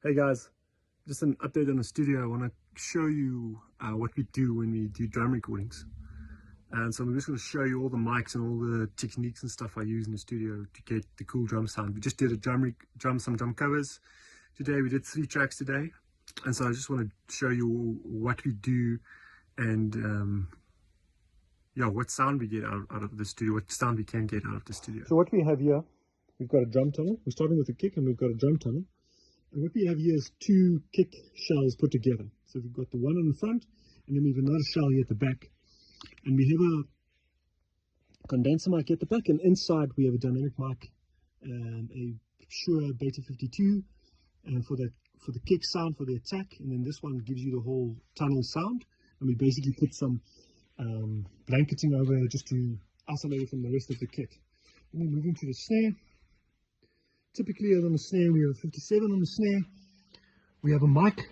Hey guys, just an update on the studio. I want to show you what we do when we do drum recordings. And so I'm just going to show you all the mics and all the techniques and stuff I use in the studio to get the cool drum sound. We just did some drum covers today. We did 3 tracks today. And so I just want to show you what we do and yeah, what sound we get out of the studio, what sound we can get out of the studio. So what we have here, we've got a drum tunnel. We're starting with a kick and we've got a drum tunnel. And what we have here is 2 kick shells put together. So we've got the one on the front, and then we have another shell here at the back. And we have a condenser mic at the back, and inside we have a dynamic mic, a Shure Beta 52, and for the kick sound, for the attack. And then this one gives you the whole tunnel sound. And we basically put some blanketing over it just to isolate it from the rest of the kit. And then moving to the snare. Typically on the snare we have a 57 on the snare. We have a mic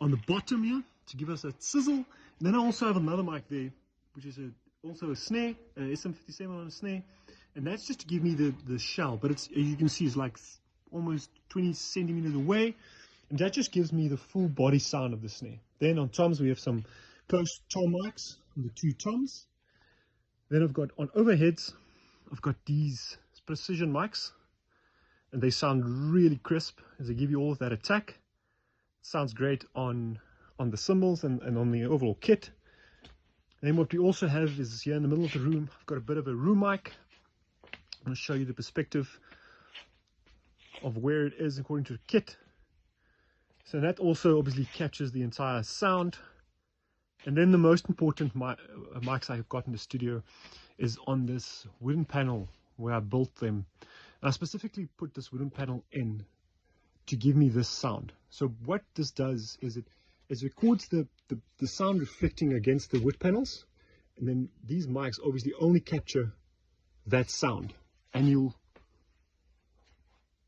on the bottom here to give us a sizzle. And then I also have another mic there, which is also a snare, SM57 on a snare. And that's just to give me the shell. But it's, as you can see, it's like almost 20 centimeters away. And that just gives me the full body sound of the snare. Then on toms we have some close tom mics on the 2 toms. Then I've got on overheads, I've got these precision mics. And they sound really crisp as they give you all of that attack. It sounds great on the cymbals and on the overall kit. And then what we also have is here in the middle of the room, I've got a bit of a room mic. I'm going to show you the perspective of where it is according to the kit. So that also obviously captures the entire sound. And then the most important mics I've got in the studio is on this wooden panel where I built them. I specifically put this wooden panel in to give me this sound. So what this does is it records the sound reflecting against the wood panels, and then these mics obviously only capture that sound. And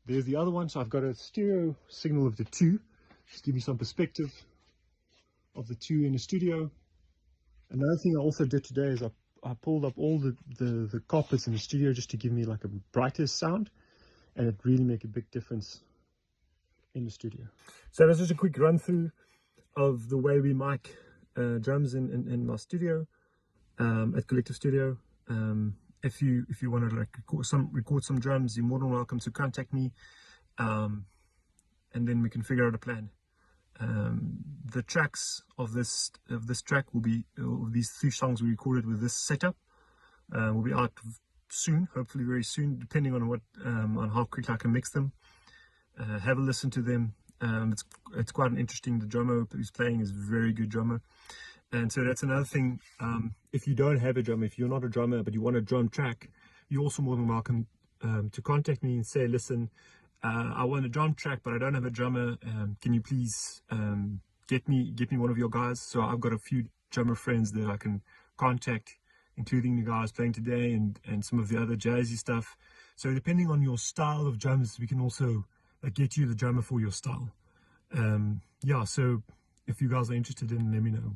there's the other one. So I've got a stereo signal of the 2, just give you some perspective of the 2 in the studio. Another thing I also did today is I pulled up all the carpets in the studio just to give me like a brighter sound, and it really make a big difference in the studio. So that's just a quick run through of the way we mic drums in my studio at Kollectiv Studio. If you want to like record some drums, you're more than welcome to contact me, and then we can figure out a plan. The tracks of this track will be these 3 songs we recorded with this setup will be out soon, hopefully very soon, depending on what on how quick I can mix them. Have a listen to them. It's quite an interesting. The drummer who's playing is a very good drummer, and so that's another thing. If you don't have a drummer, if you're not a drummer but you want a drum track, you're also more than welcome to contact me and say, listen, I want a drum track, but I don't have a drummer. Can you please get me one of your guys? So I've got a few drummer friends that I can contact, including the guys playing today and some of the other jazzy stuff. So depending on your style of drums, we can also get you the drummer for your style. Yeah, so if you guys are interested in, let me know.